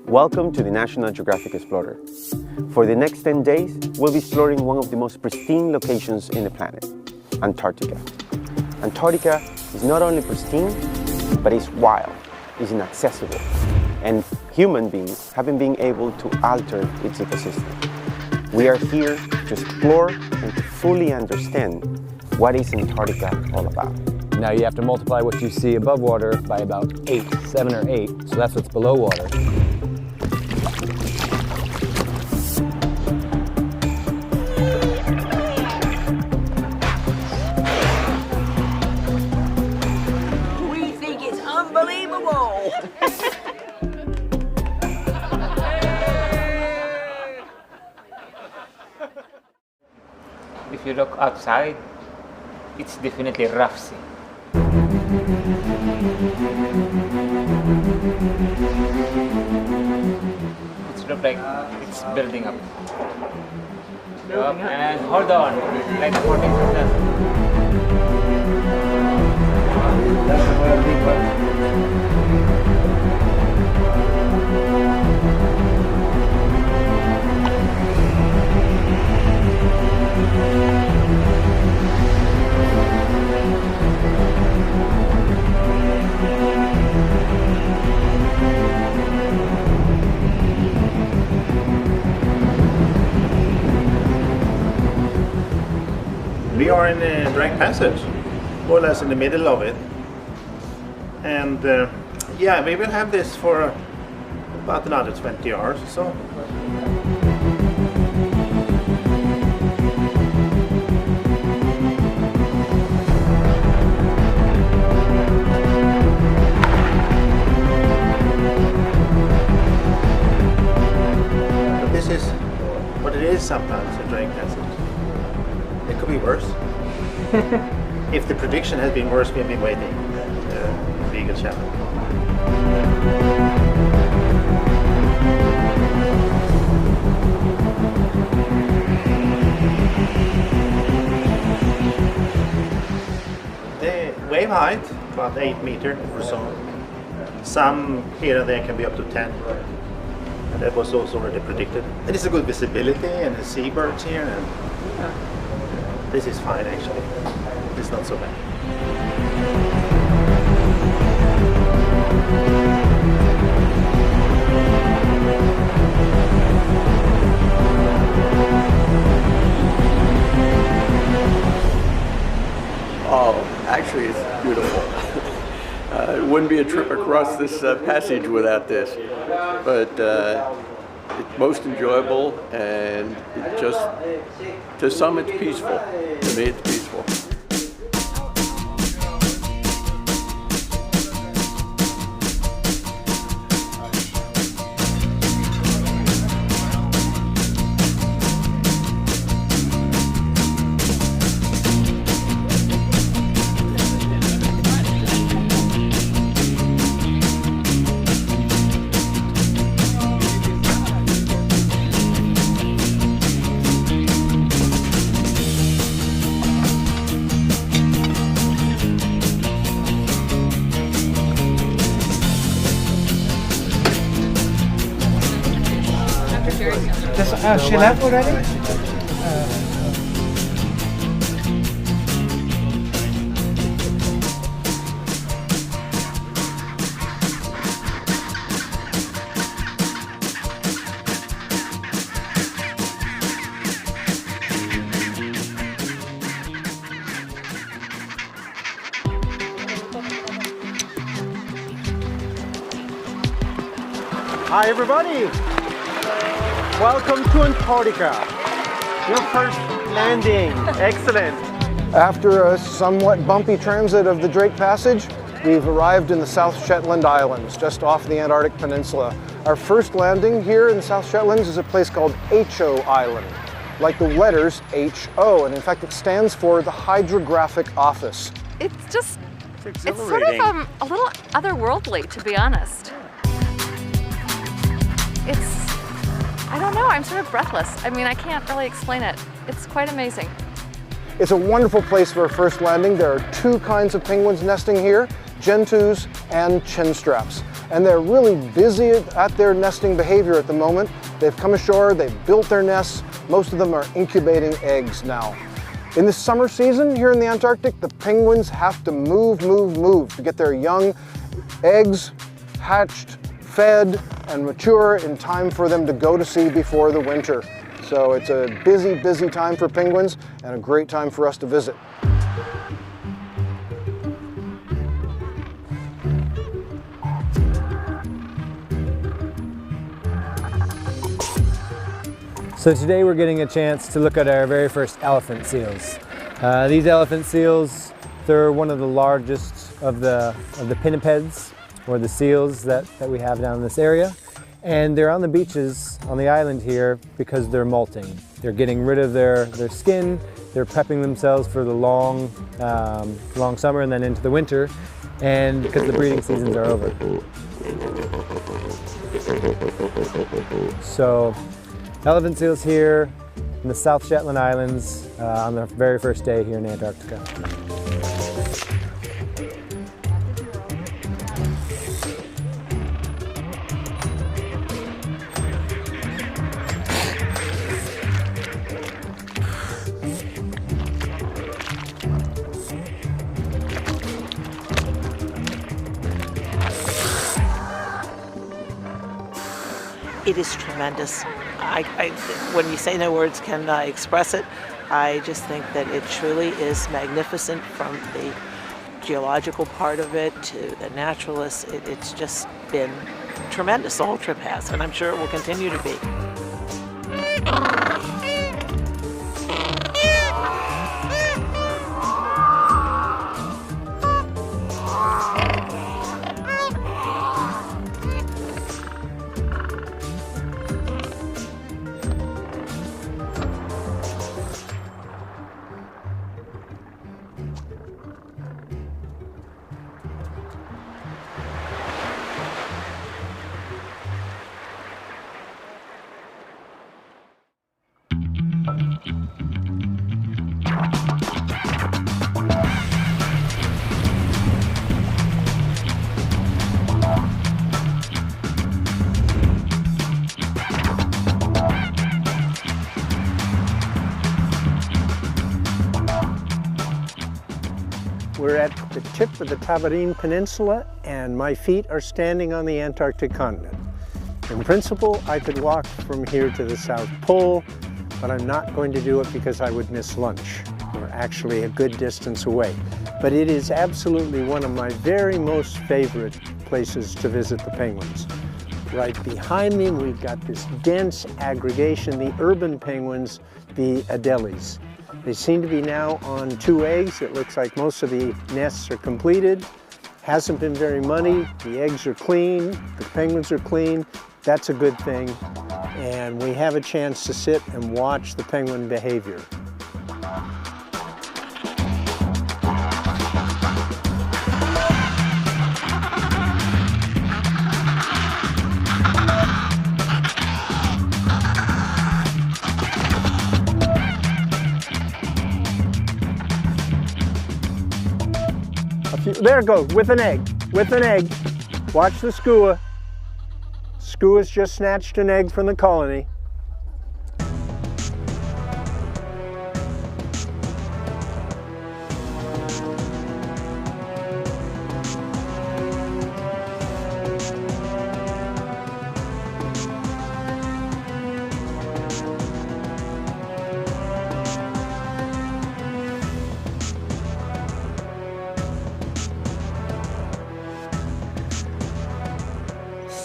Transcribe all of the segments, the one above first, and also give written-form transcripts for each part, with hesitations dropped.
Welcome to the National Geographic Explorer. For the next 10 days, we'll be exploring one of the most pristine locations in the planet, Antarctica. Antarctica is not only pristine, but it's wild, it's inaccessible, and human beings haven't been able to alter its ecosystem. We are here to explore and to fully understand what is Antarctica all about. Now you have to multiply what you see above water by about 7 or 8, so that's what's below water. We think it's unbelievable! If you look outside, it's definitely rough sea. It looks like it's building up. And hold on, like 40%. We are in the Drake Passage, more or less in the middle of it. And yeah, we will have this for about another 20 hours or so. But this is what it is sometimes, the Drake Passage. It could be worse. If the prediction has been worse, we've been waiting. Legal challenge. The wave height, about 8 meters or so. Some here and there can be up to 10. And that was also already predicted. And it's a good visibility and the seabirds here. And this is fine actually. It's not so bad. Oh, actually it's beautiful. It wouldn't be a trip across this passage without this. But it's most enjoyable, and it just, to some it's peaceful. To me it's peaceful. She left already? Hi everybody! Welcome to Antarctica. Your first landing. Excellent. After a somewhat bumpy transit of the Drake Passage, we've arrived in the South Shetland Islands, just off the Antarctic Peninsula. Our first landing here in the South Shetlands is a place called Ho Island, like the letters H-O, and in fact it stands for the Hydrographic Office. It's sort of a little otherworldly, to be honest. I don't know, I'm sort of breathless. I mean, I can't really explain it. It's quite amazing. It's a wonderful place for a first landing. There are two kinds of penguins nesting here, gentoos and chinstraps. and they're really busy at their nesting behavior at the moment. They've come ashore, they've built their nests. Most of them are incubating eggs now. In the summer season here in the Antarctic, the penguins have to move to get their young eggs hatched, fed, and mature in time for them to go to sea before the winter. So it's a busy time for penguins and a great time for us to visit. So today we're getting a chance to look at our very first elephant seals. These elephant seals, they're one of the largest of the pinnipeds, or the seals that we have down in this area. And they're on the beaches on the island here because they're molting. They're getting rid of their skin, they're prepping themselves for the long summer and then into the winter, and because the breeding seasons are over. So, elephant seals here in the South Shetland Islands on the very first day here in Antarctica. It is tremendous. When you say no words can express it, I just think that it truly is magnificent, from the geological part of it to the naturalists. It's just been tremendous. The whole trip has, and I'm sure it will continue to be. We're at the tip of the Tabarine Peninsula, and my feet are standing on the Antarctic continent. In principle, I could walk from here to the South Pole, but I'm not going to do it because I would miss lunch. We're actually a good distance away. But it is absolutely one of my very most favorite places to visit the penguins. Right behind me, we've got this dense aggregation, the urban penguins, the Adelies. They seem to be now on 2 eggs. It looks like most of the nests are completed. Hasn't been very muddy. The eggs are clean. The penguins are clean. That's a good thing. And we have a chance to sit and watch the penguin behavior. There it goes, with an egg, Watch the skua. Skua's just snatched an egg from the colony.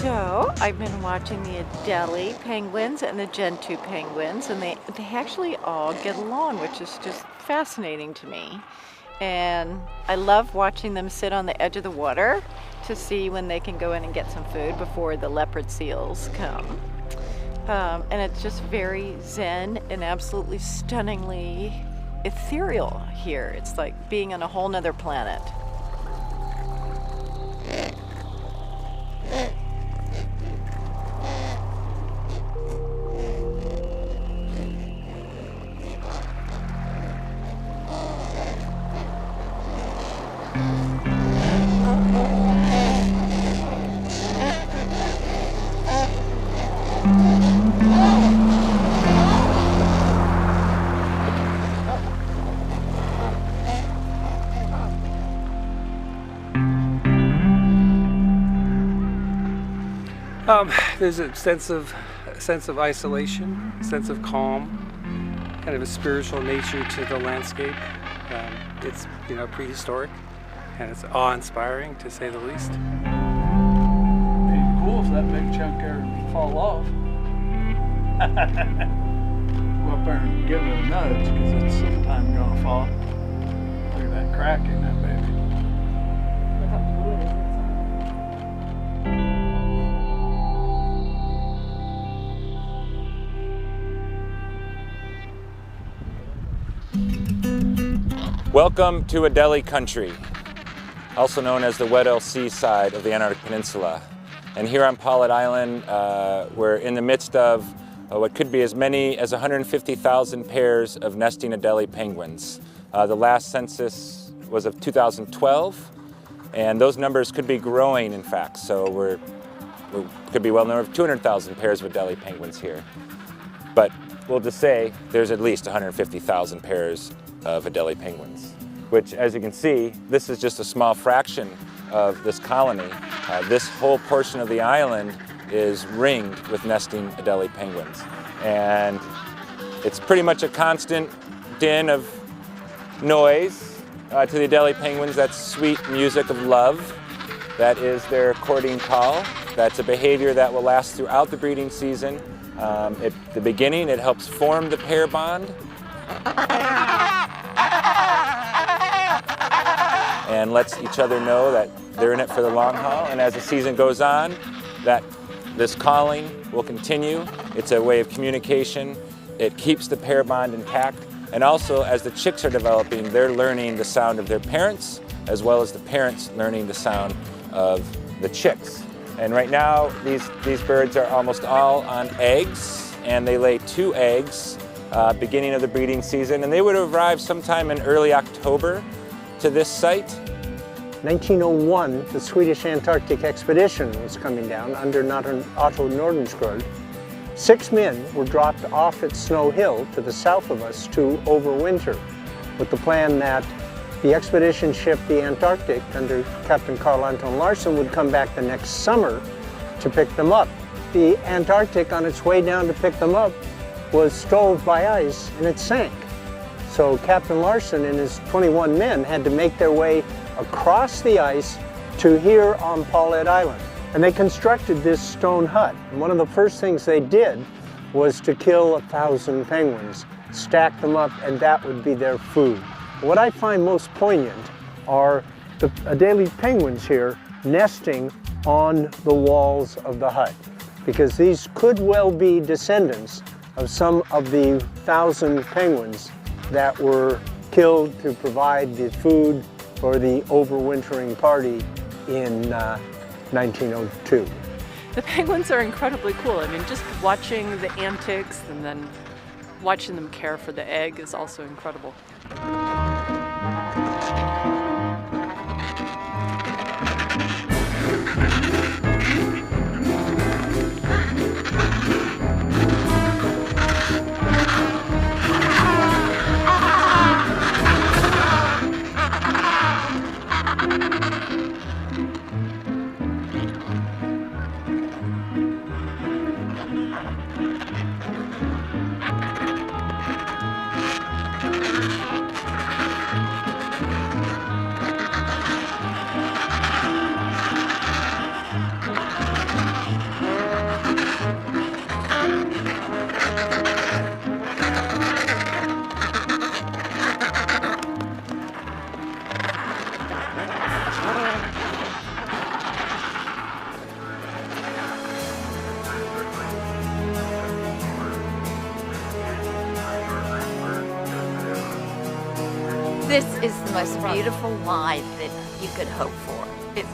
So I've been watching the Adelie penguins and the Gentoo penguins, and they actually all get along, which is just fascinating to me. And I love watching them sit on the edge of the water to see when they can go in and get some food before the leopard seals come. And it's just very zen and absolutely stunningly ethereal here. It's like being on a whole nother planet. There's a sense of isolation, a sense of calm, kind of a spiritual nature to the landscape. It's prehistoric, and it's awe-inspiring to say the least. It'd be cool if that big chunk there would fall off. Go up there and give it a nudge because it's sometime gonna fall. Look at that crack in that baby. Look how blue it is inside. Welcome to Adelie Country, also known as the Weddell Sea side of the Antarctic Peninsula. And here on Paulet Island, we're in the midst of what could be as many as 150,000 pairs of nesting Adelie penguins. The last census was of 2012, and those numbers could be growing, in fact. So we could be well over 200,000 pairs of Adelie penguins here. But we'll just say there's at least 150,000 pairs of Adelie penguins, which, as you can see, this is just a small fraction of this colony. This whole portion of the island is ringed with nesting Adelie penguins. And it's pretty much a constant din of noise to the Adelie penguins. That's sweet music of love. That is their courting call. That's a behavior that will last throughout the breeding season. At the beginning, it helps form the pair bond. And lets each other know that they're in it for the long haul. And as the season goes on, this calling will continue. It's a way of communication. It keeps the pair bond intact. And also, as the chicks are developing, they're learning the sound of their parents, as well as the parents learning the sound of the chicks. And right now, these birds are almost all on eggs, and they lay 2 eggs beginning of the breeding season. And they would arrive sometime in early October to this site. 1901, the Swedish Antarctic expedition was coming down under Otto Nordenskjöld. 6 men were dropped off at Snow Hill to the south of us to overwinter, with the plan that the expedition ship, the Antarctic, under Captain Carl Anton Larsen, would come back the next summer to pick them up. The Antarctic, on its way down to pick them up, was stove by ice and it sank. So Captain Larsen and his 21 men had to make their way across the ice to here on Paulet Island. And they constructed this stone hut. And one of the first things they did was to kill 1,000 penguins, stack them up, and that would be their food. What I find most poignant are the Adelie penguins here nesting on the walls of the hut, because these could well be descendants of some of the 1,000 penguins that were killed to provide the food for the overwintering party in 1902. The penguins are incredibly cool. I mean, just watching the antics and then watching them care for the egg is also incredible. This is the most beautiful life that you could hope for.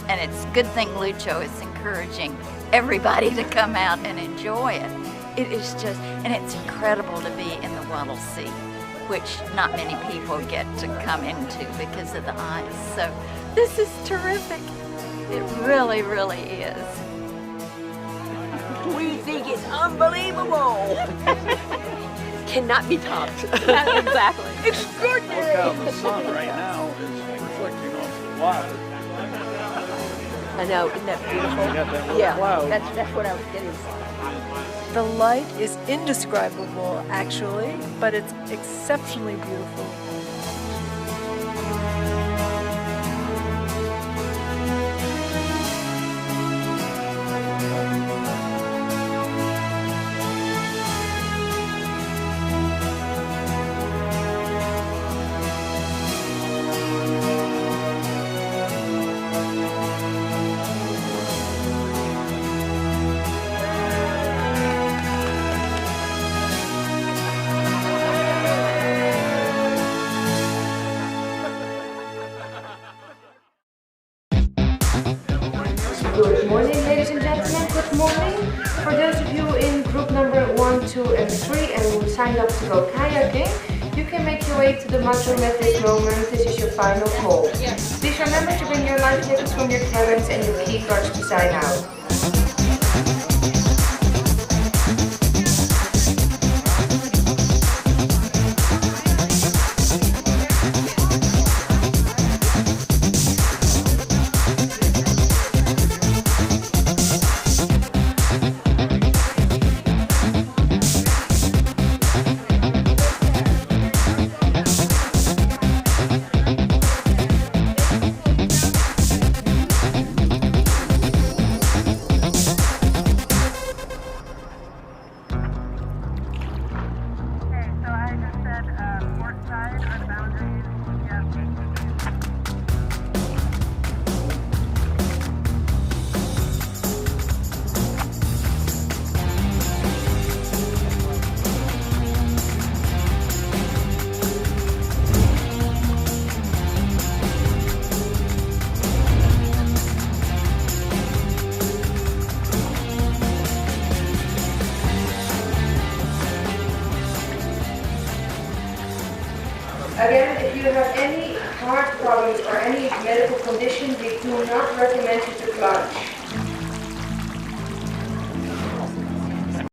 And it's a good thing Lucho is encouraging everybody to come out and enjoy it. It is just, and it's incredible to be in the Weddell Sea, which not many people get to come into because of the ice. So this is terrific. It really, really is. We think it's unbelievable. Cannot be topped. Exactly. Extraordinary. Look how the sun right now is reflecting off the water. I know, isn't that beautiful? Yeah, that's what I was getting. The light is indescribable, actually, but it's exceptionally beautiful. Good morning, ladies and gentlemen, good morning. For those of you in group number 1, 2 and 3 and who signed up to go kayaking, you can make your way to the mudroom at this moment. This is your final call. Please remember to bring your life jackets from your cabins and your key cards to sign out. Again, if you have any heart problems or any medical condition, we do not recommend you to plunge.